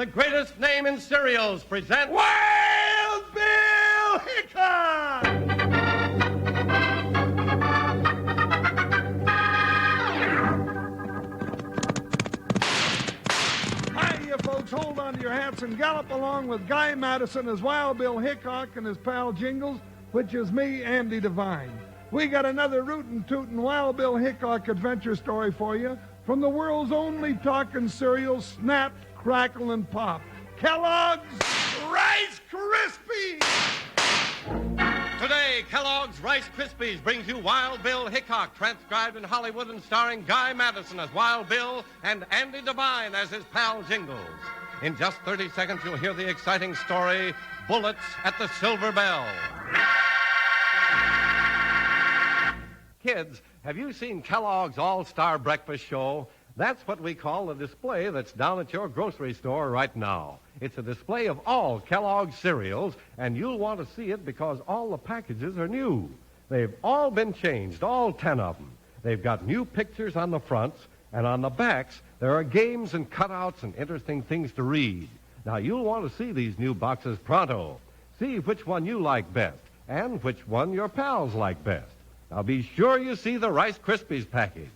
the greatest name in cereals, presents Wild Bill Hickok! Hi, you folks. Hold on to your hats and gallop along with Guy Madison as Wild Bill Hickok and his pal Jingles, which is me, Andy Devine. We got another rootin' tootin' Wild Bill Hickok adventure story for you from the world's only talking cereal, Snap, Crackle, and Pop. Kellogg's Rice Krispies! Today, Kellogg's Rice Krispies brings you Wild Bill Hickok, transcribed in Hollywood and starring Guy Madison as Wild Bill and Andy Devine as his pal Jingles. In just 30 seconds, you'll hear the exciting story, Bullets at the Silver Bell. Kids, have you seen Kellogg's All-Star Breakfast Show? That's what we call the display that's down at your grocery store right now. It's a display of all Kellogg's cereals, and you'll want to see it because all the packages are new. They've all been changed, all 10 of them. They've got new pictures on the fronts, and on the backs, there are games and cutouts and interesting things to read. Now, you'll want to see these new boxes pronto. See which one you like best, and which one your pals like best. Now, be sure you see the Rice Krispies package.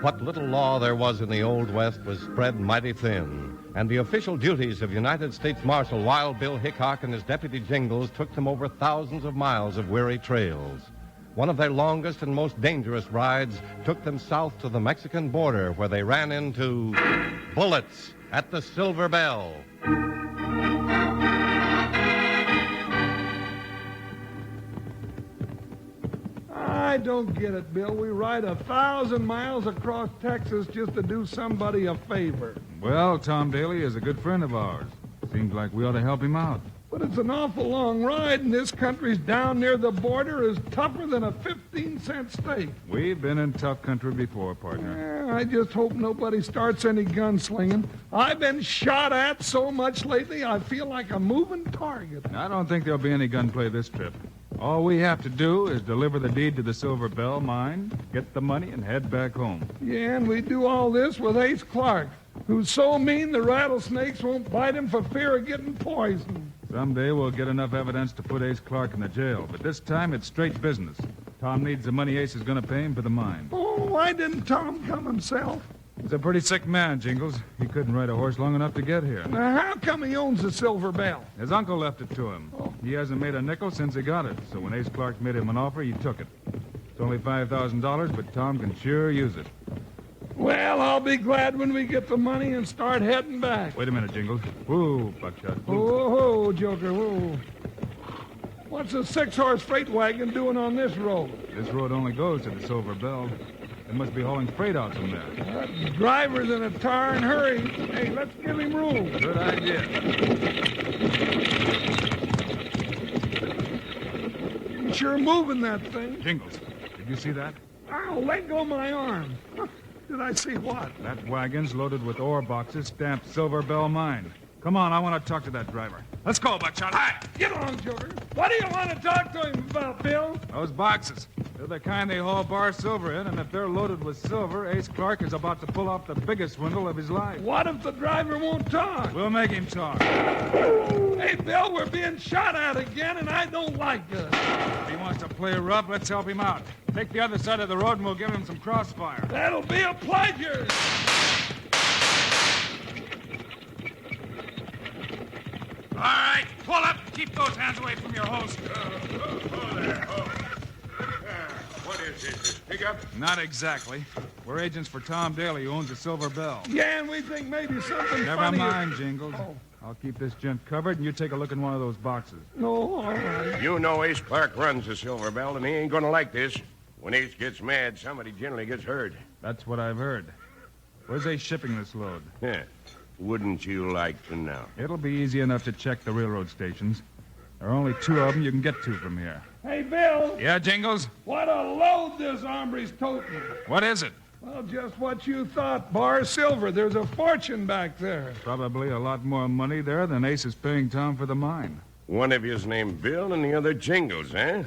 What little law there was in the Old West was spread mighty thin, and the official duties of United States Marshal Wild Bill Hickok and his deputy Jingles took them over thousands of miles of weary trails. One of their longest and most dangerous rides took them south to the Mexican border, where they ran into bullets at the Silver Bell. I don't get it, Bill. We ride 1,000 miles across Texas just to do somebody a favor. Well, Tom Daly is a good friend of ours. Seems like we ought to help him out. But it's an awful long ride, and this country's down near the border is tougher than a 15-cent steak. We've been in tough country before, partner. I just hope nobody starts any gunslinging. I've been shot at so much lately, I feel like a moving target. I don't think there'll be any gunplay this trip. All we have to do is deliver the deed to the Silver Bell mine, get the money, and head back home. Yeah, and we do all this with Ace Clark, who's so mean the rattlesnakes won't bite him for fear of getting poisoned. Someday we'll get enough evidence to put Ace Clark in the jail, but this time it's straight business. Tom needs the money Ace is going to pay him for the mine. Oh, why didn't Tom come himself? He's a pretty sick man, Jingles. He couldn't ride a horse long enough to get here. Now, how come he owns the Silver Bell? His uncle left it to him. Oh. He hasn't made a nickel since he got it, so when Ace Clark made him an offer, he took it. It's only $5,000, but Tom can sure use it. Well, I'll be glad when we get the money and start heading back. Wait a minute, Jingles. Whoa, Buckshot. Whoa. Whoa, Joker, whoa. What's a six-horse freight wagon doing on this road? This road only goes to the Silver Bell. They must be hauling freight out from there. That driver's in a tarn hurry. Hey, let's give him room. Good idea. He's sure moving that thing. Jingles, did you see that? Ow, let go my arm. Did I see what? That wagon's loaded with ore boxes stamped Silver Bell Mine. Come on, I want to talk to that driver. Let's go, Buckshot. Hi! Get on, Joker. What do you want to talk to him about, Bill? Those boxes. They're the kind they haul bar silver in, and if they're loaded with silver, Ace Clark is about to pull off the biggest swindle of his life. What if the driver won't talk? We'll make him talk. Hey, Bill, we're being shot at again, and I don't like this. If he wants to play rough, let's help him out. Take the other side of the road, and we'll give him some crossfire. That'll be a pleasure. All right, pull up. Keep those hands away from your host. What is this pickup? Not exactly. We're agents for Tom Daly, who owns the Silver Bell. Yeah, and we think maybe something Never funny... mind, Jingles. Oh. I'll keep this gent covered, and you take a look in one of those boxes. No, all right. You know Ace Clark runs the Silver Bell, and he ain't gonna like this. When Ace gets mad, somebody generally gets hurt. That's what I've heard. Where's Ace shipping this load? Yeah. Wouldn't you like to know? It'll be easy enough to check the railroad stations. There are only 2 of them you can get to from here. Hey, Bill. Yeah, Jingles? What a load this hombre's toting. What is it? Well, just what you thought. Bar silver. There's a fortune back there. Probably a lot more money there than Ace is paying Tom for the mine. One of you's named Bill and the other Jingles, eh?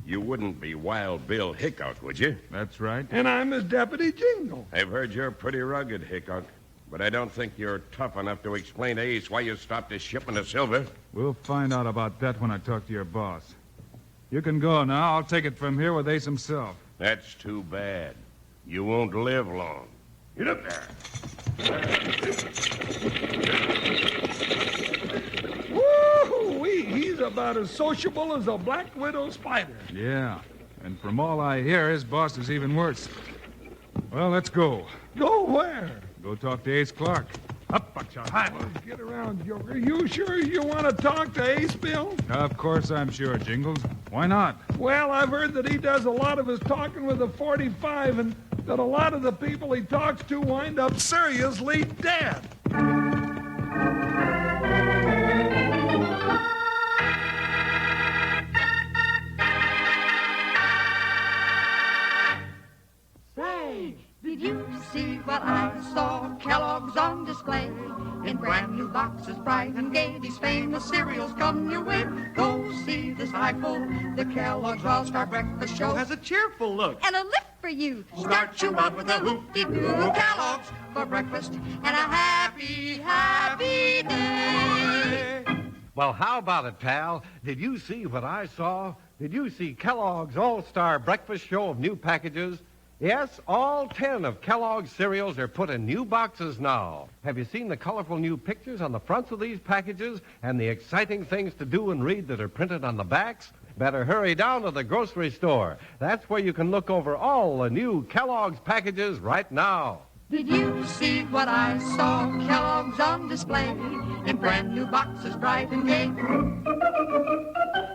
You wouldn't be Wild Bill Hickok, would you? That's right. And I'm his deputy, Jingles. I've heard you're pretty rugged, Hickok. But I don't think you're tough enough to explain to Ace why you stopped his shipment of silver. We'll find out about that when I talk to your boss. You can go now. I'll take it from here with Ace himself. That's too bad. You won't live long. Get up there. Woo-wee! He's about as sociable as a black widow spider. Yeah. And from all I hear, his boss is even worse. Well, let's go. Go where? Go talk to Ace Clark. Up, Buckshot. Hi. Get around, Joker. You sure you want to talk to Ace, Bill? Of course I'm sure, Jingles. Why not? Well, I've heard that he does a lot of his talking with a 45 and that a lot of the people he talks to wind up seriously dead. Say, did you see what I saw? Kellogg's on display in brand new boxes, bright and gay. These famous cereals come your way. Go see this eyeful. The Kellogg's All-Star Breakfast Show has a cheerful look And a lift for you. Start you out with a hoop-de-doo Kellogg's for breakfast and a happy, happy day. Well, how about it, pal? Did you see what I saw? Did you see Kellogg's All-Star Breakfast Show of new packages? Yes, all 10 of Kellogg's cereals are put in new boxes now. Have you seen the colorful new pictures on the fronts of these packages and the exciting things to do and read that are printed on the backs? Better hurry down to the grocery store. That's where you can look over all the new Kellogg's packages right now. Did you see what I saw? Kellogg's on display in brand new boxes, bright and gay.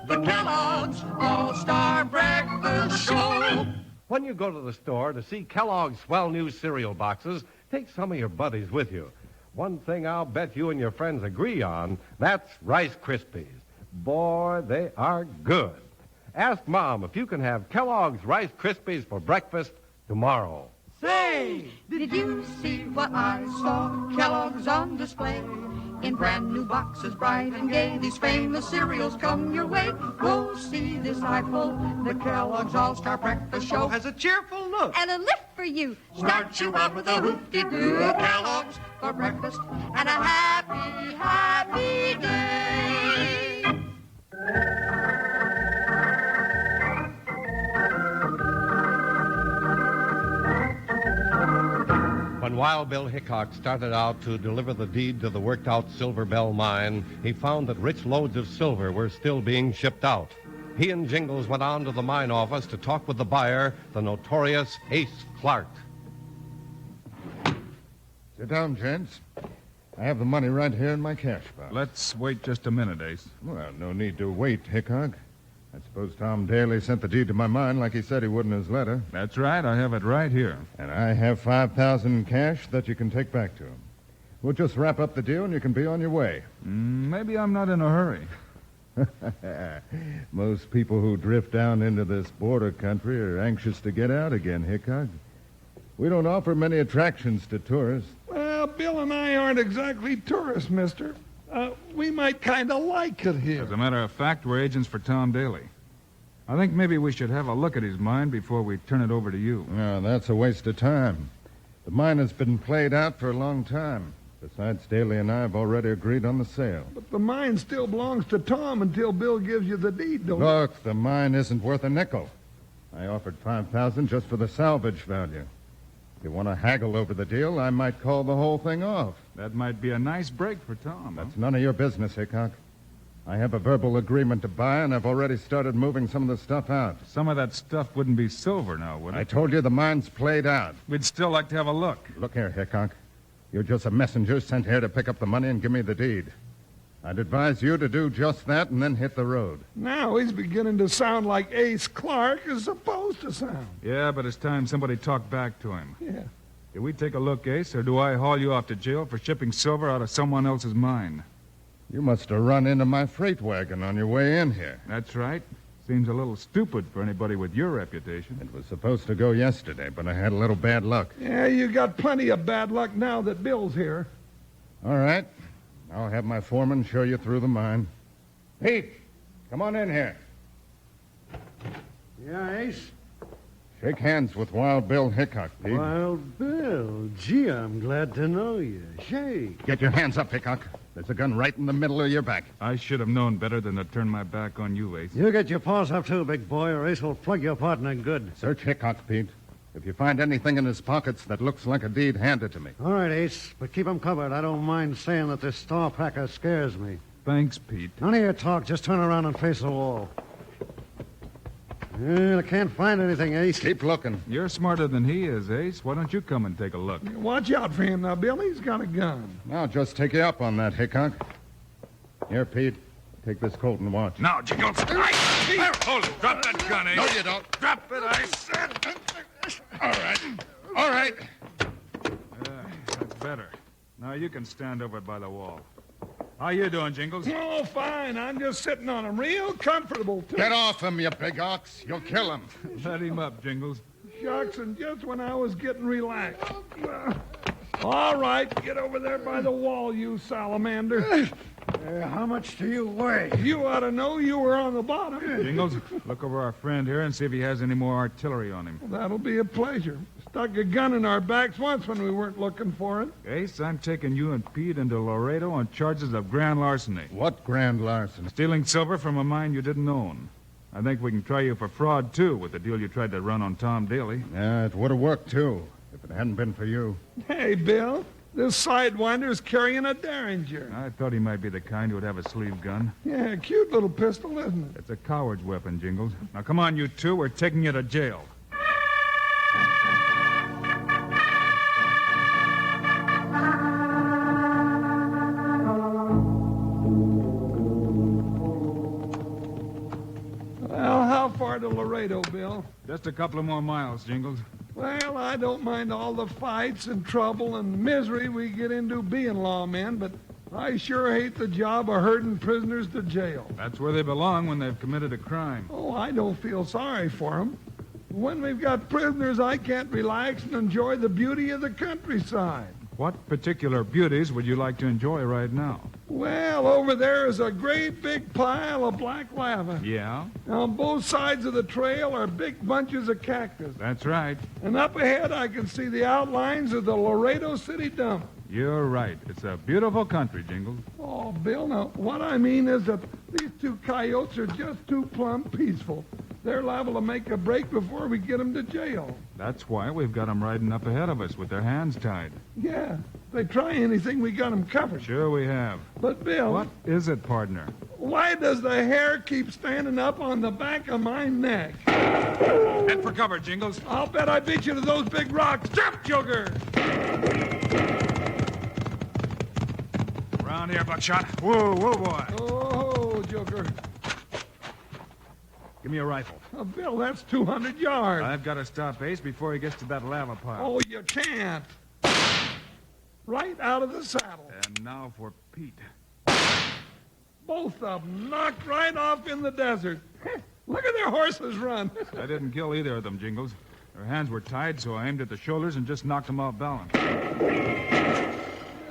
The Kellogg's All-Star Breakfast Show. When you go to the store to see Kellogg's swell new cereal boxes, take some of your buddies with you. One thing I'll bet you and your friends agree on, that's Rice Krispies. Boy, they are good. Ask Mom if you can have Kellogg's Rice Krispies for breakfast tomorrow. Say, did you see what I saw? Kellogg's on display in brand new boxes, bright and gay. These famous cereals come your way. Go see this eyeful. The Kellogg's All-Star Breakfast Show has a cheerful look And a lift for you. Start you out with a hoop-de-doo Kellogg's for breakfast and a happy, happy day. When Wild Bill Hickok started out to deliver the deed to the worked-out Silver Bell mine, he found that rich loads of silver were still being shipped out. He and Jingles went on to the mine office to talk with the buyer, the notorious Ace Clark. Sit down, gents. I have the money right here in my cash box. Let's wait just a minute, Ace. Well, no need to wait, Hickok. I suppose Tom Daly sent the deed to my mine like he said he would in his letter. That's right. I have it right here. And I have $5,000 in cash that you can take back to him. We'll just wrap up the deal and you can be on your way. Maybe I'm not in a hurry. Most people who drift down into this border country are anxious to get out again, Hickok. We don't offer many attractions to tourists. Well, Bill and I aren't exactly tourists, mister. We might kind of like it here. As a matter of fact, we're agents for Tom Daly. I think maybe we should have a look at his mine before we turn it over to you. No, that's a waste of time. The mine has been played out for a long time. Besides, Daly and I have already agreed on the sale. But the mine still belongs to Tom until Bill gives you the deed, don't Look, the mine isn't worth a nickel. I offered $5,000 just for the salvage value. If you want to haggle over the deal, I might call the whole thing off. That might be a nice break for Tom. That's none of your business, Hickok. I have a verbal agreement to buy, and I've already started moving some of the stuff out. Some of that stuff wouldn't be silver now, would it? I told you the mine's played out. We'd still like to have a look. Look here, Hickok. You're just a messenger sent here to pick up the money and give me the deed. I'd advise you to do just that and then hit the road. Now he's beginning to sound like Ace Clark is supposed to sound. Yeah, but it's time somebody talked back to him. Yeah. Do we take a look, Ace, or do I haul you off to jail for shipping silver out of someone else's mine? You must have run into my freight wagon on your way in here. That's right. Seems a little stupid for anybody with your reputation. It was supposed to go yesterday, but I had a little bad luck. Yeah, you got plenty of bad luck now that Bill's here. All right. I'll have my foreman show you through the mine. Pete, come on in here. Yeah, Ace? Shake hands with Wild Bill Hickok, Pete. Wild Bill. Gee, I'm glad to know you. Shake. Get your hands up, Hickok. There's a gun right in the middle of your back. I should have known better than to turn my back on you, Ace. You get your paws up, too, big boy, or Ace will plug your partner good. Search Hickok, Pete. If you find anything in his pockets that looks like a deed, hand it to me. All right, Ace, but keep 'em covered. I don't mind saying that this star packer scares me. Thanks, Pete. None of your talk. Just turn around and face the wall. Well, I can't find anything, Ace. Keep looking. You're smarter than he is, Ace. Why don't you come and take a look? Watch out for him now, Bill. He's got a gun. I'll just take you up on that, Hickok. Here, Pete. Take this Colt and watch. Now, Jingles. Hold it. Drop that gun, Ace. No, you don't. Drop it, I said. All right. All right. That's better. Now you can stand over by the wall. How you doing, Jingles? Oh, fine. I'm just sitting on him. Real comfortable, too. Get off him, you big ox. You'll kill him. Let him up, Jingles. Shucks, and just when I was getting relaxed. All right, get over there by the wall, you salamander. How much do you weigh? You ought to know you were on the bottom. Jingles, look over our friend here and see if he has any more artillery on him. That'll be a pleasure. Stuck a gun in our backs once when we weren't looking for it. Ace, I'm taking you and Pete into Laredo on charges of grand larceny. What grand larceny? Stealing silver from a mine you didn't own. I think we can try you for fraud, too, with the deal you tried to run on Tom Daly. Yeah, it would have worked, too, if it hadn't been for you. Hey, Bill, this sidewinder's carrying a Derringer. I thought he might be the kind who would have a sleeve gun. Yeah, cute little pistol, isn't it? It's a coward's weapon, Jingles. Now, come on, you two. We're taking you to jail. Well, how far to Laredo, Bill? Just a couple of more miles, Jingles. Well, I don't mind all the fights and trouble and misery we get into being lawmen, but I sure hate the job of herding prisoners to jail. That's where they belong when they've committed a crime. Oh, I don't feel sorry for them. When we've got prisoners, I can't relax and enjoy the beauty of the countryside. What particular beauties would you like to enjoy right now? Well, over there is a great big pile of black lava. Yeah? On both sides of the trail are big bunches of cactus. That's right. And up ahead, I can see the outlines of the Laredo City dump. You're right. It's a beautiful country, Jingles. Oh, Bill, now, what I mean is that these two coyotes are just too plumb peaceful. They're liable to make a break before we get them to jail. That's why we've got them riding up ahead of us with their hands tied. Yeah, if they try anything, we got them covered. Sure we have. But, Bill... What is it, partner? Why does the hair keep standing up on the back of my neck? Head for cover, Jingles. I'll bet I beat you to those big rocks. Jump, Joker! Round here, Buckshot. Whoa, boy. Oh, Joker. Give me a rifle. Bill, that's 200 yards. I've got to stop Ace before he gets to that lava pile. Oh, you can't. Right out of the saddle. And now for Pete. Both of them knocked right off in the desert. Look at their horses run. I didn't kill either of them, Jingles. Their hands were tied, so I aimed at the shoulders and just knocked them off balance.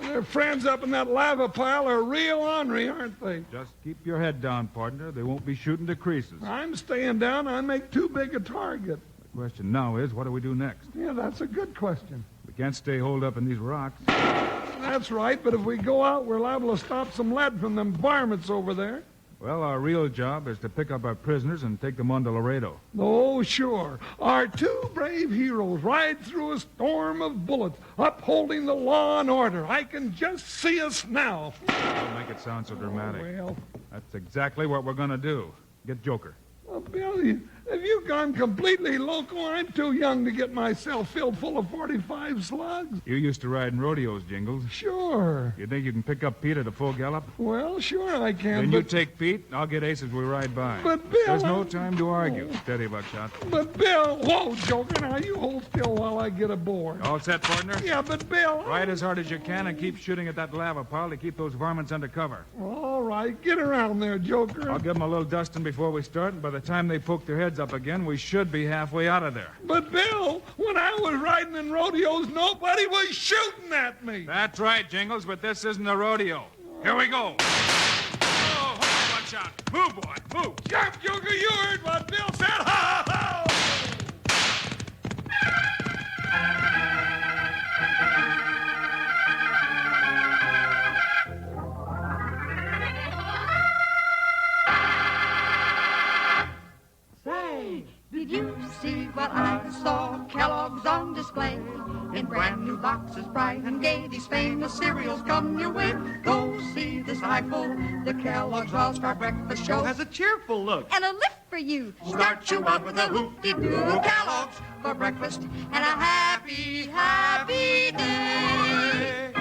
Their friends up in that lava pile are real ornery, aren't they? Just keep your head down, partner. They won't be shooting to creases. I'm staying down. I make too big a target. The question now is, what do we do next? Yeah, that's a good question. We can't stay holed up in these rocks. That's right, but if we go out, we're liable to stop some lead from them varmints over there. Well, our real job is to pick up our prisoners and take them on to Laredo. Oh, sure. Our two brave heroes ride through a storm of bullets, upholding the law and order. I can just see us now. Don't make it sound so dramatic. Oh, well. That's exactly what we're going to do. Get Joker. Well, Billy, have you gone completely loco? I'm too young to get myself filled full of 45 slugs. You used to ride in rodeos, Jingles. Sure. You think you can pick up Pete at a full gallop? Well, sure I can, Then but... you take Pete, I'll get Ace as we ride by. But, Bill... There's no time to argue. Steady, Buckshot. But, Bill... Whoa, Joker, now you hold still while I get aboard. All set, partner? Yeah, but, Bill... Ride as hard as you can and keep shooting at that lava pile to keep those varmints under cover. All right, get around there, Joker. I'll give them a little dusting before we start, and by the time they poke their heads up again, we should be halfway out of there. But, Bill, when I was riding in rodeos, nobody was shooting at me. That's right, Jingles, but this isn't a rodeo. Here we go. Oh, hold on, Buckshot. Move, boy, move. Jump, Joker, you heard what Bill said. Ha, ha, ha! Did you see what I saw? Kellogg's on display in brand new boxes, bright and gay. These famous cereals come your way. Go see this eyeful. The Kellogg's All-Star Breakfast Show Has a cheerful look. And a lift for you. Start you out with a hoop-de-doo Kellogg's for breakfast and a happy, happy day.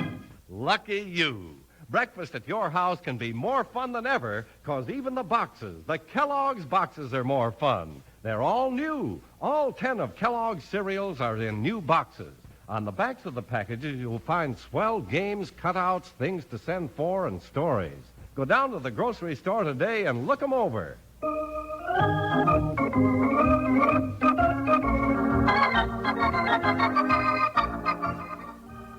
Lucky you. Breakfast at your house can be more fun than ever, 'cause even the boxes, the Kellogg's boxes, are more fun. They're all new. All 10 of Kellogg's cereals are in new boxes. On the backs of the packages, you'll find swell games, cutouts, things to send for, and stories. Go down to the grocery store today and look 'em over.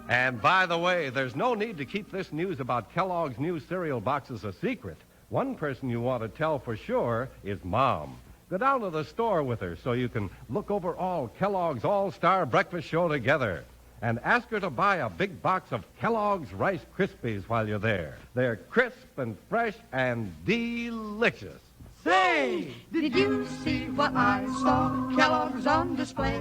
And by the way, there's no need to keep this news about Kellogg's new cereal boxes a secret. One person you want to tell for sure is Mom. Go down to the store with her so you can look over all Kellogg's All-Star Breakfast Show together. And ask her to buy a big box of Kellogg's Rice Krispies while you're there. They're crisp and fresh and delicious. Say, did you see what I saw? Kellogg's on display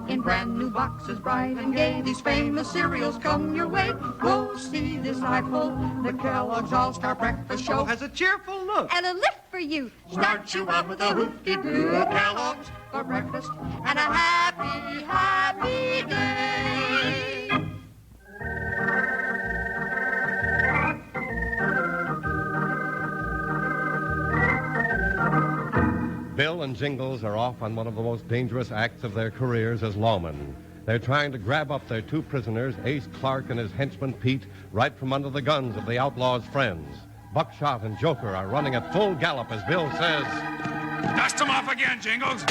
in brand new boxes, bright and gay. These famous cereals come your way. Go see this eyeful. The Kellogg's All-Star Breakfast Show Has a cheerful look. And a lift for you. Start you out with a hoop-de-doo Kellogg's for breakfast and a happy, happy day. Bill and Jingles are off on one of the most dangerous acts of their careers as lawmen. They're trying to grab up their two prisoners, Ace Clark and his henchman Pete, right from under the guns of the outlaw's friends. Buckshot and Joker are running at full gallop as Bill says, Dust them off again, Jingles.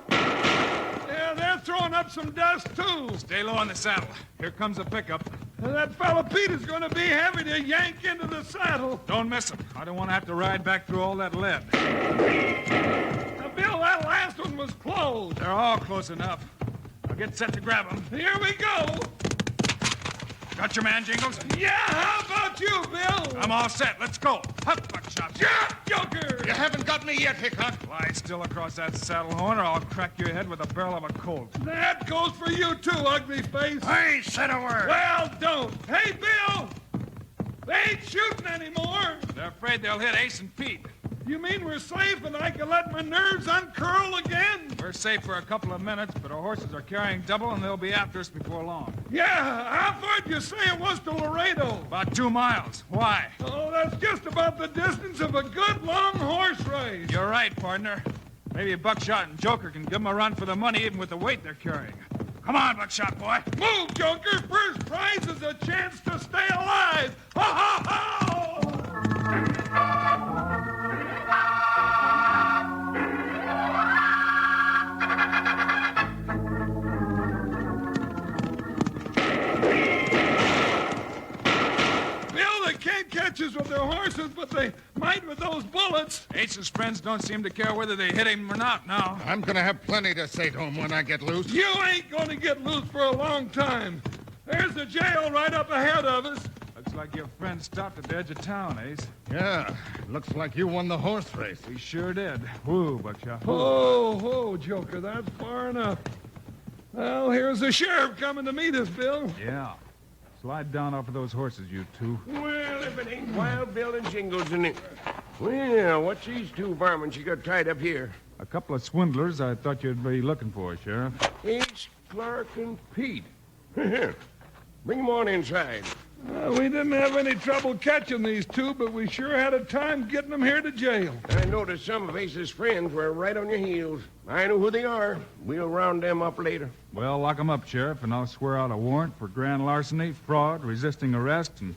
Yeah, they're throwing up some dust, too. Stay low on the saddle. Here comes a pickup. And that fella Pete is going to be heavy to yank into the saddle. Don't miss him. I don't want to have to ride back through all that lead. Now, Bill, that last one was closed. They're all close enough. I'll get set to grab them. Here we go. Got your man, Jingles? Yeah, how about you, Bill? I'm all set. Let's go. Hup, Buckshot. Yeah, Joker. You haven't got me yet, Hickok. Lie still across that saddle horn, or I'll crack your head with the barrel of a Colt. That goes for you, too, ugly face. I ain't said a word. Well, don't. Hey, Bill. They ain't shooting anymore. They're afraid they'll hit Ace and Pete. You mean we're safe and I can let my nerves uncurl again? We're safe for a couple of minutes, but our horses are carrying double, and they'll be after us before long. Yeah, how far did you say it was to Laredo? About 2 miles. Why? Oh, that's just about the distance of a good long horse race. You're right, partner. Maybe Buckshot and Joker can give them a run for the money, even with the weight they're carrying. Come on, Buckshot boy. Move, Joker. First prize is a chance to stay alive. Ha, ha, ha! Bill, they can't catch us with their horses, but they might with those bullets. Ace's friends don't seem to care whether they hit him or not now. I'm going to have plenty to say to him when I get loose. You ain't going to get loose for a long time. There's the jail right up ahead of us. Looks like your friend stopped at the edge of town, Ace. Yeah, looks like you won the horse race. We sure did. Woo, Buckshot. Woo. Oh, Joker, that's far enough. Well, here's the sheriff coming to meet us, Bill. Yeah. Slide down off of those horses, you two. Well, if it ain't Wild Bill and Jingles in it. Well, what's these two varmints you got tied up here? A couple of swindlers I thought you'd be looking for, Sheriff. Ace, Clark, and Pete. Bring them on inside. We didn't have any trouble catching these two, but we sure had a time getting them here to jail. I noticed some of Ace's friends were right on your heels. I know who they are. We'll round them up later. Well, lock 'em up, Sheriff, and I'll swear out a warrant for grand larceny, fraud, resisting arrest, and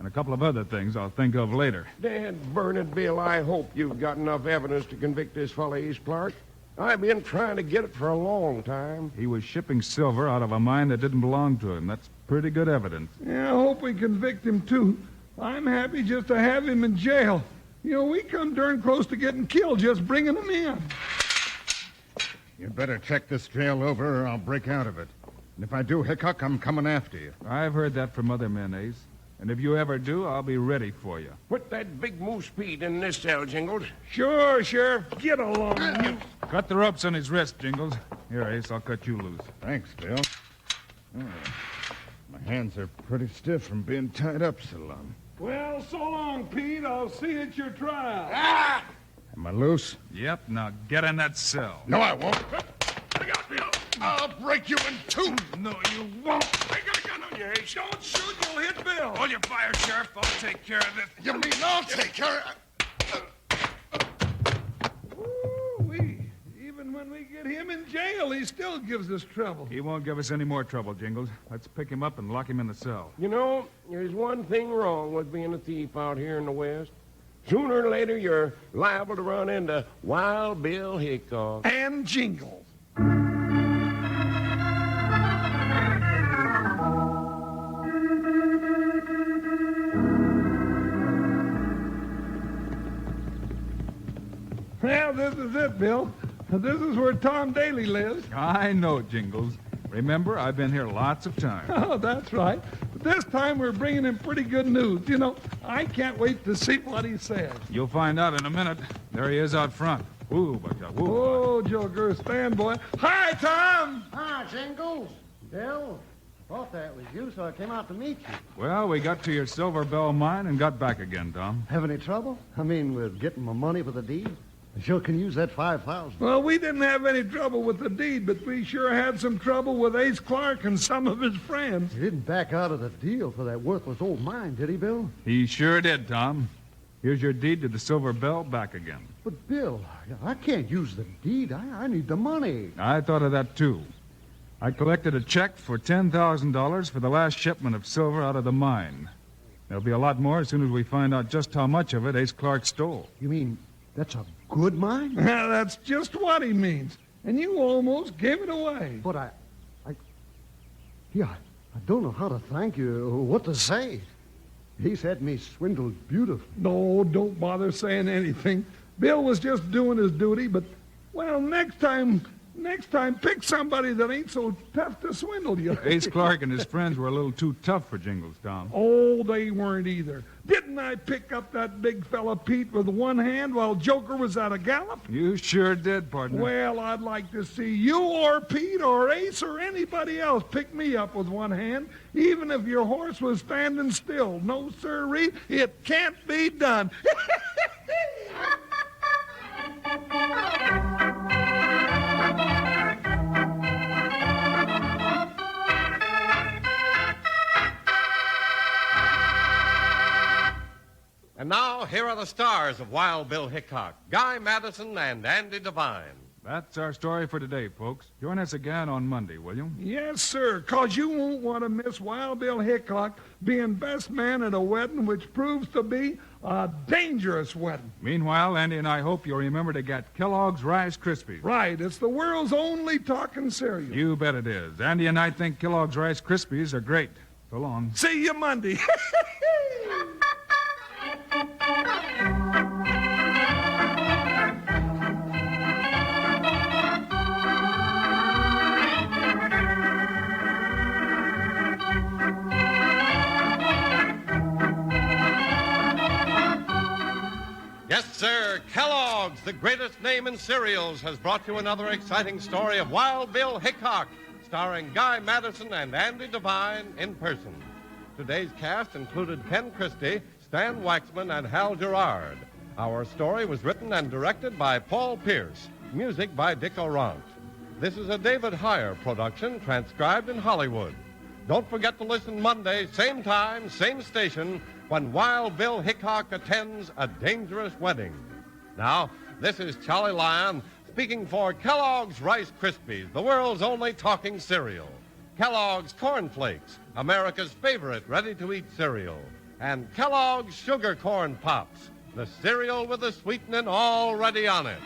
a couple of other things I'll think of later. Dad, burn it, Bill, I hope you've got enough evidence to convict this fellow Ace Clark. I've been trying to get it for a long time. He was shipping silver out of a mine that didn't belong to him. That's pretty good evidence. Yeah, I hope we convict him, too. I'm happy just to have him in jail. You know, we come darn close to getting killed just bringing him in. You'd better check this jail over or I'll break out of it. And if I do, Hickok, I'm coming after you. I've heard that from other men, Ace. And if you ever do, I'll be ready for you. Put that big moose Pete in this cell, Jingles. Sure, Sheriff. Get along, you. Cut the ropes on his wrist, Jingles. Here, Ace, I'll cut you loose. Thanks, Bill. Oh, my hands are pretty stiff from being tied up so long. Well, so long, Pete. I'll see you at your trial. Am I loose? Yep, now get in that cell. No, I won't. I'll break you in two. No, you won't. I got a gun on you, Ace. Don't shoot, you'll hit Bill. Hold your fire, Sheriff. I'll take care of this. You mean I'll take care of Ooh-wee. Even when we get him in jail, he still gives us trouble. He won't give us any more trouble, Jingles. Let's pick him up and lock him in the cell. You know, there's one thing wrong with being a thief out here in the West. Sooner or later, you're liable to run into Wild Bill Hickok. And Jingles. Well, this is it, Bill. This is where Tom Daly lives. I know, Jingles. Remember, I've been here lots of times. Oh, that's right. But this time we're bringing him pretty good news. You know, I can't wait to see what he says. You'll find out in a minute. There he is out front. Woo, Buckshot, woo. Oh, Joker, stand, boy. Hi, Tom. Hi, Jingles. Bill, thought that was you, so I came out to meet you. Well, we got to your Silver Bell mine and got back again, Tom. Have any trouble? I mean, with getting my money for the deed? I sure can use that $5,000. Well, we didn't have any trouble with the deed, but we sure had some trouble with Ace Clark and some of his friends. He didn't back out of the deal for that worthless old mine, did he, Bill? He sure did, Tom. Here's your deed to the Silver Bell back again. But, Bill, I can't use the deed. I need the money. I thought of that, too. I collected a check for $10,000 for the last shipment of silver out of the mine. There'll be a lot more as soon as we find out just how much of it Ace Clark stole. You mean that's a good mine? That's just what he means. And you almost gave it away. But I don't know how to thank you or what to say. He's had me swindled beautifully. No, don't bother saying anything. Bill was just doing his duty, but, well, next time, pick somebody that ain't so tough to swindle you. Ace Clark and his friends were a little too tough for Jingles, Tom. Oh, they weren't either. Didn't I pick up that big fella Pete with one hand while Joker was at a gallop? You sure did, partner. Well, I'd like to see you or Pete or Ace or anybody else pick me up with one hand, even if your horse was standing still. No, sirree, it can't be done. And now, here are the stars of Wild Bill Hickok, Guy Madison and Andy Devine. That's our story for today, folks. Join us again on Monday, will you? Yes, sir, 'cause you won't want to miss Wild Bill Hickok being best man at a wedding which proves to be a dangerous wedding. Meanwhile, Andy and I hope you'll remember to get Kellogg's Rice Krispies. Right, it's the world's only talking cereal. You bet it is. Andy and I think Kellogg's Rice Krispies are great. So long. See you Monday. Yes, sir, Kellogg's, the greatest name in cereals, has brought you another exciting story of Wild Bill Hickok, starring Guy Madison and Andy Devine in person. Today's cast included Ken Christie, Stan Waxman, and Hal Gerard. Our story was written and directed by Paul Pierce. Music by Dick Orant. This is a David Heyer production, transcribed in Hollywood. Don't forget to listen Monday, same time, same station, when Wild Bill Hickok attends a dangerous wedding. Now, this is Charlie Lyon speaking for Kellogg's Rice Krispies, the world's only talking cereal. Kellogg's Corn Flakes, America's favorite ready-to-eat cereal. And Kellogg's Sugar Corn Pops, the cereal with the sweetening already on it.